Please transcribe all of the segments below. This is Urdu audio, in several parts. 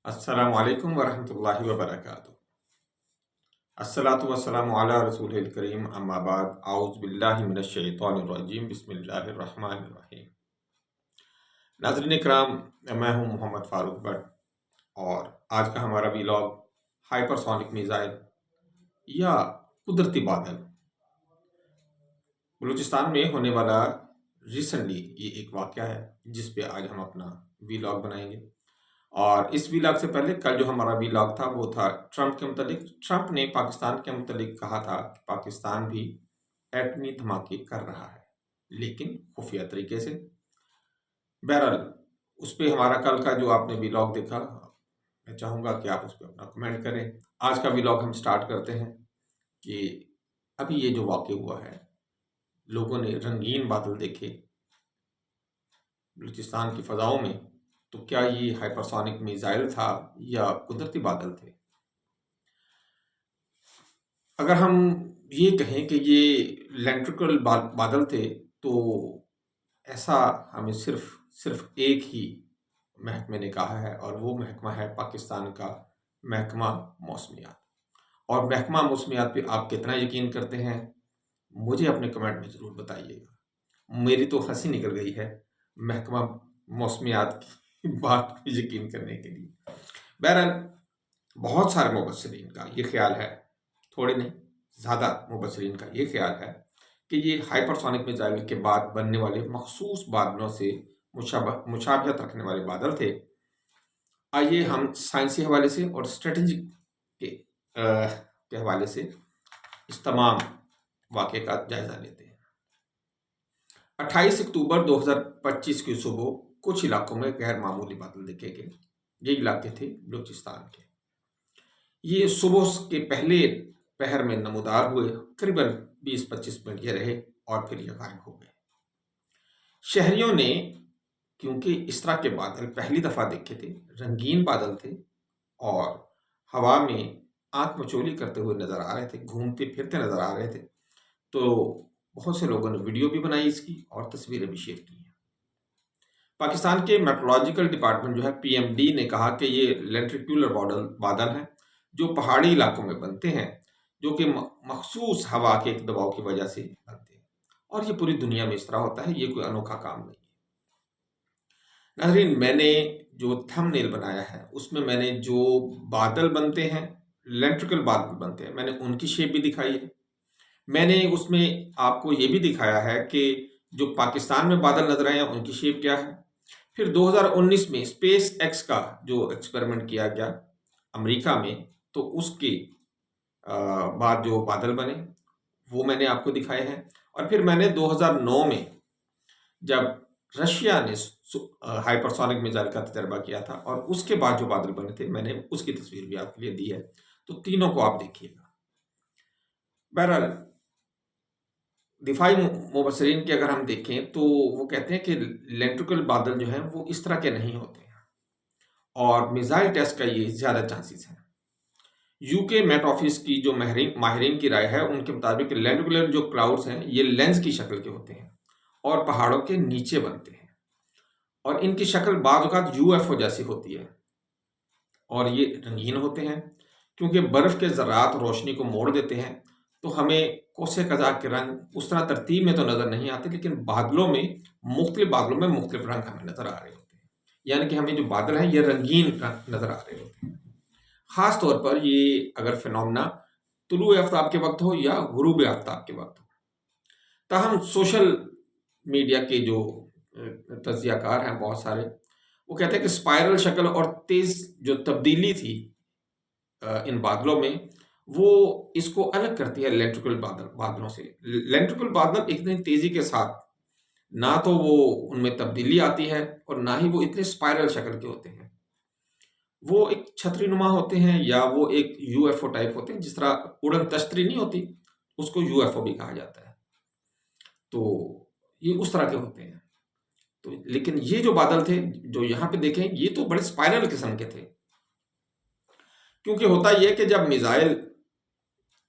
السلام علیکم ورحمۃ اللہ وبرکاتہ۔ الصلاۃ والسلام علی رسول الکریم، اما بعد، اعوذ باللہ من الشیطان الرجیم، بسم اللہ الرحمن الرحیم۔ ناظرین کرام، میں ہوں محمد فاروق بٹ، اور آج کا ہمارا ویلاگ ہائپرسونک میزائل یا قدرتی بادل، بلوچستان میں ہونے والا ریسنٹلی یہ ایک واقعہ ہے جس پہ آج ہم اپنا ویلاگ بنائیں گے۔ اور اس ویلاگ سے پہلے کل جو ہمارا ویلاگ تھا وہ تھا ٹرمپ کے متعلق۔ ٹرمپ نے پاکستان کے متعلق کہا تھا کہ پاکستان بھی ایٹمی دھماکے کر رہا ہے، لیکن خفیہ طریقے سے۔ بہرحال اس پہ ہمارا کل کا جو آپ نے ویلاگ دیکھا، میں چاہوں گا کہ آپ اس پہ اپنا کمنٹ کریں۔ آج کا ویلاگ ہم سٹارٹ کرتے ہیں کہ ابھی یہ جو واقع ہوا ہے، لوگوں نے رنگین بادل دیکھے بلوچستان کی فضاؤں میں، تو کیا یہ ہائپرسونک میزائل تھا یا قدرتی بادل تھے؟ اگر ہم یہ کہیں کہ یہ لینٹرکل بادل تھے تو ایسا ہمیں صرف ایک ہی محکمے نے کہا ہے، اور وہ محکمہ ہے پاکستان کا محکمہ موسمیات۔ اور محکمہ موسمیات پہ آپ کتنا یقین کرتے ہیں مجھے اپنے کمنٹ میں ضرور بتائیے گا۔ میری تو ہنسی نکل گئی ہے محکمہ موسمیات کی بات پہ یقین کرنے کے لیے۔ بہرحال بہت سارے مبصرین کا یہ خیال ہے، تھوڑے نہیں زیادہ مبصرین کا یہ خیال ہے کہ یہ ہائپرسونک میزائل کے بعد بننے والے مخصوص بادلوں سے مشابہت رکھنے والے بادل تھے۔ آئیے ہم سائنسی حوالے سے اور اسٹریٹجک کے حوالے سے اس تمام واقعے کا جائزہ لیتے ہیں۔ 28 اکتوبر 2025 کی صبح کچھ علاقوں میں غیر معمولی بادل دیکھے گئے۔ یہ علاقے تھے بلوچستان کے۔ یہ صبح کے پہلے پہر میں نمودار ہوئے، قریباً 20-25 منٹ یہ رہے اور پھر یہ غائب ہو گئے۔ شہریوں نے کیونکہ اس طرح کے بادل پہلی دفعہ دیکھے تھے، رنگین بادل تھے اور ہوا میں آنکھ مچولی کرتے ہوئے نظر آ رہے تھے، گھومتے پھرتے نظر آ رہے تھے، تو بہت سے لوگوں نے ویڈیو بھی بنائی اس کی اور تصویریں بھی شیئر کی ہیں۔ پاکستان کے میٹرولوجیکل ڈپارٹمنٹ جو ہے PMD نے کہا کہ یہ لینٹریکولر بادل ہیں جو پہاڑی علاقوں میں بنتے ہیں، جو کہ مخصوص ہوا کے ایک دباؤ کی وجہ سے بنتے ہیں، اور یہ پوری دنیا میں اس طرح ہوتا ہے، یہ کوئی انوکھا کام نہیں ہے۔ ناظرین، میں نے جو تھم نیل بنایا ہے اس میں میں نے جو بادل بنتے ہیں، لینٹریکل بادل بنتے ہیں، میں نے ان کی شیپ بھی دکھائی ہے۔ میں نے اس میں آپ کو یہ بھی دکھایا ہے کہ جو پاکستان میں بادل نظر آئے ہیں ان کی شیپ کیا ہے۔ پھر 2019 میں اسپیس ایکس کا جو ایکسپیریمنٹ کیا گیا امریکہ میں، تو اس کے بعد جو بادل بنے وہ میں نے آپ کو دکھائے ہیں۔ اور پھر میں نے 2009 میں جب رشیا نے ہائپرسونک میزائل کا تجربہ کیا تھا اور اس کے بعد جو بادل بنے تھے، میں نے اس کی تصویر بھی آپ کے لیے دی ہے، تو تینوں کو آپ دیکھیے گا۔ بہرحال دفاعی مبصرین کی اگر ہم دیکھیں تو وہ کہتے ہیں کہ لینٹریکل بادل جو ہیں وہ اس طرح کے نہیں ہوتے ہیں، اور میزائل ٹیسٹ کا یہ زیادہ چانسز ہیں۔ UK میٹ آفس کی جو ماہرین کی رائے ہے، ان کے مطابق لینٹریکولر جو کلاؤڈز ہیں یہ لینس کی شکل کے ہوتے ہیں اور پہاڑوں کے نیچے بنتے ہیں، اور ان کی شکل بعض اوقات UFO جیسی ہوتی ہے، اور یہ رنگین ہوتے ہیں کیونکہ برف کے ذرات روشنی کو موڑ دیتے ہیں، تو ہمیں کوسے قزاق کے رنگ اس طرح ترتیب میں تو نظر نہیں آتے، لیکن مختلف بادلوں میں مختلف رنگ ہمیں نظر آ رہے ہوتے ہیں، یعنی کہ ہمیں جو بادل ہیں یہ رنگین نظر آ رہے ہوتے ہیں۔ خاص طور پر یہ اگر فینومنا طلوع آفتاب کے وقت ہو یا غروب آفتاب کے وقت ہو۔ تاہم سوشل میڈیا کے جو تجزیہ کار ہیں بہت سارے، وہ کہتے ہیں کہ اسپائرل شکل اور تیز جو تبدیلی تھی ان بادلوں میں، وہ اس کو الگ کرتی ہے لینٹریکل بادلوں سے۔ لینٹریکل بادل اتنی تیزی کے ساتھ نہ تو وہ ان میں تبدیلی آتی ہے اور نہ ہی وہ اتنے اسپائرل شکل کے ہوتے ہیں، وہ ایک چھتری نما ہوتے ہیں یا وہ ایک UFO ٹائپ ہوتے ہیں، جس طرح اڑن تشتری نہیں ہوتی اس کو UFO بھی کہا جاتا ہے، تو یہ اس طرح کے ہوتے ہیں۔ تو لیکن یہ جو بادل تھے جو یہاں پہ دیکھیں، یہ تو بڑے اسپائرل قسم کے تھے، کیونکہ ہوتا یہ کہ جب میزائل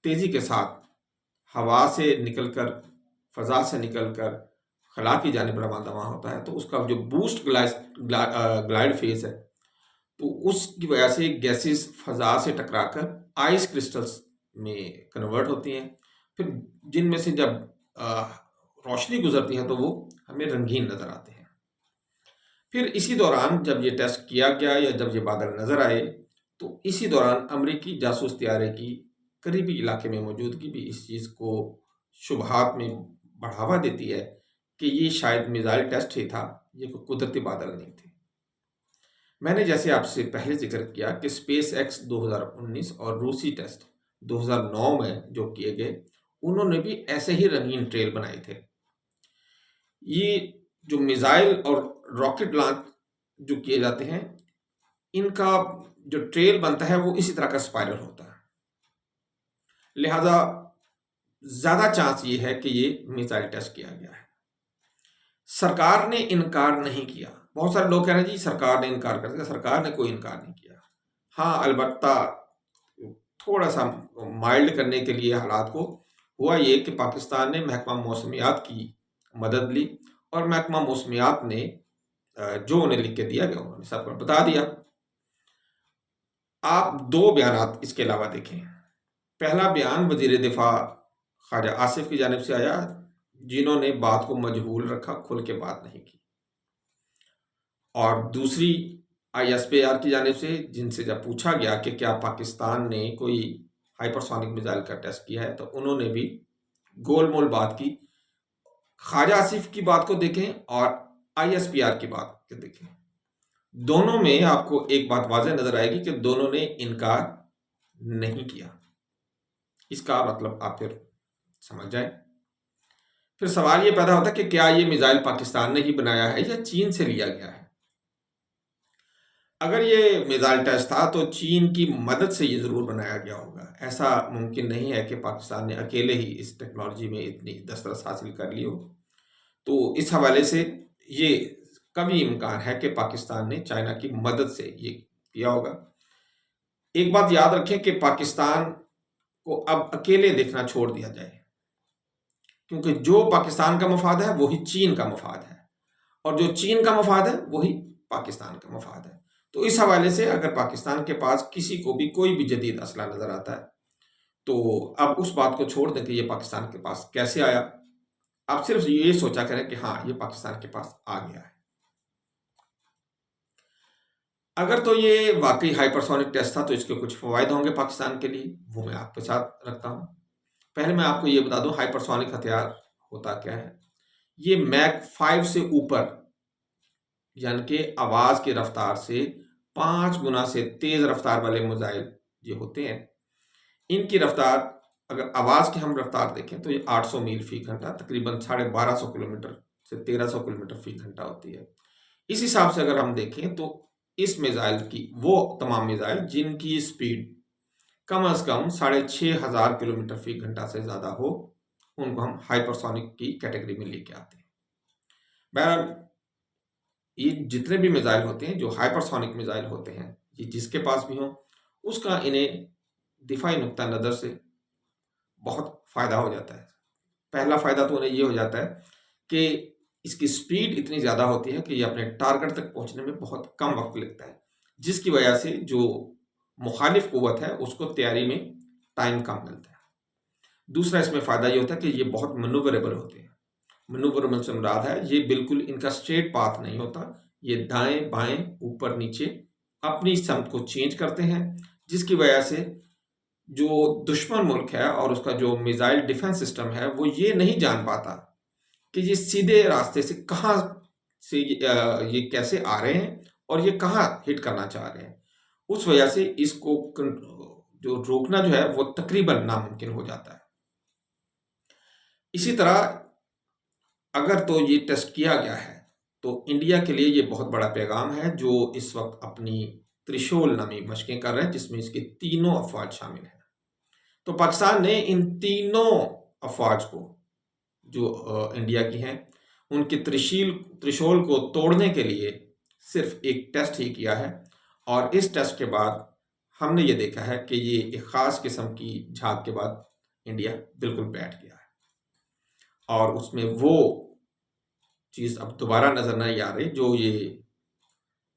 تیزی کے ساتھ ہوا سے نکل کر، فضا سے نکل کر خلا کی جانب رواں دواں ہوتا ہے، تو اس کا جو بوسٹ گلائڈ فیز ہے تو اس کی وجہ سے گیسز فضا سے ٹکرا کر آئس کرسٹلز میں کنورٹ ہوتی ہیں، پھر جن میں سے جب روشنی گزرتی ہے تو وہ ہمیں رنگین نظر آتے ہیں۔ پھر اسی دوران جب یہ ٹیسٹ کیا گیا یا جب یہ بادل نظر آئے تو اسی دوران امریکی جاسوس طیارے کی قریبی علاقے میں موجودگی بھی اس چیز کو شبہات میں بڑھاوا دیتی ہے کہ یہ شاید میزائل ٹیسٹ ہی تھا، یہ کوئی قدرتی بادل نہیں تھے۔ میں نے جیسے آپ سے پہلے ذکر کیا کہ اسپیس ایکس 2019 اور روسی ٹیسٹ 2009 میں جو کیے گئے، انہوں نے بھی ایسے ہی رنگین ٹریل بنائے تھے۔ یہ جو میزائل اور راکٹ لانچ جو کیے جاتے ہیں، ان کا جو ٹریل بنتا ہے وہ اسی طرح کا اسپائرل ہوتا ہے، لہذا زیادہ چانس یہ ہے کہ یہ میزائل ٹیسٹ کیا گیا ہے۔ سرکار نے انکار نہیں کیا۔ بہت سارے لوگ کہہ رہے ہیں جی سرکار نے انکار کر دیا، سرکار نے کوئی انکار نہیں کیا۔ ہاں البتہ تھوڑا سا مائلڈ کرنے کے لیے حالات کو ہوا یہ کہ پاکستان نے محکمہ موسمیات کی مدد لی اور محکمہ موسمیات نے جو انہیں لکھ کے دیا گیا انہوں نے سب کو بتا دیا۔ آپ دو بیانات اس کے علاوہ دیکھیں۔ پہلا بیان وزیر دفاع خواجہ آصف کی جانب سے آیا، جنہوں نے بات کو مجہول رکھا، کھل کے بات نہیں کی، اور دوسری ISPR کی جانب سے جن سے جب پوچھا گیا کہ کیا پاکستان نے کوئی ہائپرسونک میزائل کا ٹیسٹ کیا ہے تو انہوں نے بھی گول مول بات کی۔ خواجہ آصف کی بات کو دیکھیں اور ISPR کی بات کو دیکھیں، دونوں میں آپ کو ایک بات واضح نظر آئے گی کہ دونوں نے انکار نہیں کیا۔ اس کا مطلب آپ پھر سمجھ جائیں۔ پھر سوال یہ پیدا ہوتا ہے کہ کیا یہ میزائل پاکستان نے ہی بنایا ہے یا چین سے لیا گیا ہے؟ اگر یہ میزائل ٹیسٹ تھا تو چین کی مدد سے یہ ضرور بنایا گیا ہوگا۔ ایسا ممکن نہیں ہے کہ پاکستان نے اکیلے ہی اس ٹیکنالوجی میں اتنی دسترس حاصل کر لی ہو۔ تو اس حوالے سے یہ کمی امکان ہے کہ پاکستان نے چائنا کی مدد سے یہ کیا ہوگا۔ ایک بات یاد رکھیں کہ پاکستان کو اب اکیلے دیکھنا چھوڑ دیا جائے، کیونکہ جو پاکستان کا مفاد ہے وہی چین کا مفاد ہے، اور جو چین کا مفاد ہے وہی پاکستان کا مفاد ہے۔ تو اس حوالے سے اگر پاکستان کے پاس کسی کو بھی کوئی بھی جدید اسلحہ نظر آتا ہے تو اب اس بات کو چھوڑ دیں کہ یہ پاکستان کے پاس کیسے آیا، آپ صرف یہ سوچا کریں کہ ہاں یہ پاکستان کے پاس آ گیا ہے۔ اگر تو یہ واقعی ہائپرسونک ٹیسٹ تھا تو اس کے کچھ فوائد ہوں گے پاکستان کے لیے، وہ میں آپ کے ساتھ رکھتا ہوں۔ پہلے میں آپ کو یہ بتا دوں ہائپرسونک ہتھیار ہوتا کیا ہے۔ یہ میک 5 سے اوپر، یعنی کہ آواز کی رفتار سے 5 گنا سے تیز رفتار والے میزائل یہ ہوتے ہیں۔ ان کی رفتار اگر آواز کی ہم رفتار دیکھیں تو یہ 800 میل فی گھنٹہ، تقریباً 1250 کلومیٹر سے 1300 کلومیٹر فی گھنٹہ ہوتی ہے۔ اس حساب سے اگر ہم دیکھیں تو اس میزائل کی وہ تمام میزائل جن کی سپیڈ کم از کم 6500 کلومیٹر فی گھنٹہ سے زیادہ ہو، ان کو ہم ہائپرسونک کی کیٹیگری میں لے کے آتے ہیں۔ بہرحال یہ جتنے بھی میزائل ہوتے ہیں جو ہائپرسونک میزائل ہوتے ہیں، یہ جس کے پاس بھی ہوں، اس کا انہیں دفاعی نقطہ نظر سے بہت فائدہ ہو جاتا ہے۔ پہلا فائدہ تو انہیں یہ ہو جاتا ہے کہ اس کی سپیڈ اتنی زیادہ ہوتی ہے کہ یہ اپنے ٹارگٹ تک پہنچنے میں بہت کم وقت لگتا ہے، جس کی وجہ سے جو مخالف قوت ہے اس کو تیاری میں ٹائم کم ملتا ہے۔ دوسرا اس میں فائدہ یہ ہوتا ہے کہ یہ بہت منووریبل ہوتے ہیں۔ منووریبل سے مراد ہے یہ بالکل ان کا اسٹریٹ پاتھ نہیں ہوتا، یہ دائیں بائیں اوپر نیچے اپنی سمت کو چینج کرتے ہیں، جس کی وجہ سے جو دشمن ملک ہے اور اس کا جو میزائل ڈیفنس سسٹم ہے وہ یہ نہیں جان پاتا کہ یہ سیدھے راستے سے کہاں سے یہ کیسے آ رہے ہیں اور یہ کہاں ہٹ کرنا چاہ رہے ہیں۔ اس وجہ سے اس کو جو روکنا جو ہے وہ تقریباً ناممکن ہو جاتا ہے۔ اسی طرح اگر تو یہ ٹیسٹ کیا گیا ہے تو انڈیا کے لیے یہ بہت بڑا پیغام ہے، جو اس وقت اپنی ترشول نامی مشقیں کر رہے ہیں جس میں اس کے تینوں افواج شامل ہیں۔ تو پاکستان نے ان تینوں افواج کو جو انڈیا کی ہیں ان کی ترشول کو توڑنے کے لیے صرف ایک ٹیسٹ ہی کیا ہے، اور اس ٹیسٹ کے بعد ہم نے یہ دیکھا ہے کہ یہ ایک خاص قسم کی جھاگ کے بعد انڈیا بالکل بیٹھ گیا ہے، اور اس میں وہ چیز اب دوبارہ نظر نہیں آ رہی جو یہ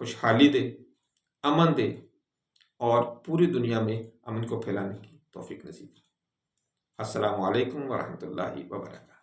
خوشحالی دے، امن دے اور پوری دنیا میں امن کو پھیلانے کی توفیق نصیب۔ السلام علیکم ورحمۃ اللہ وبرکاتہ۔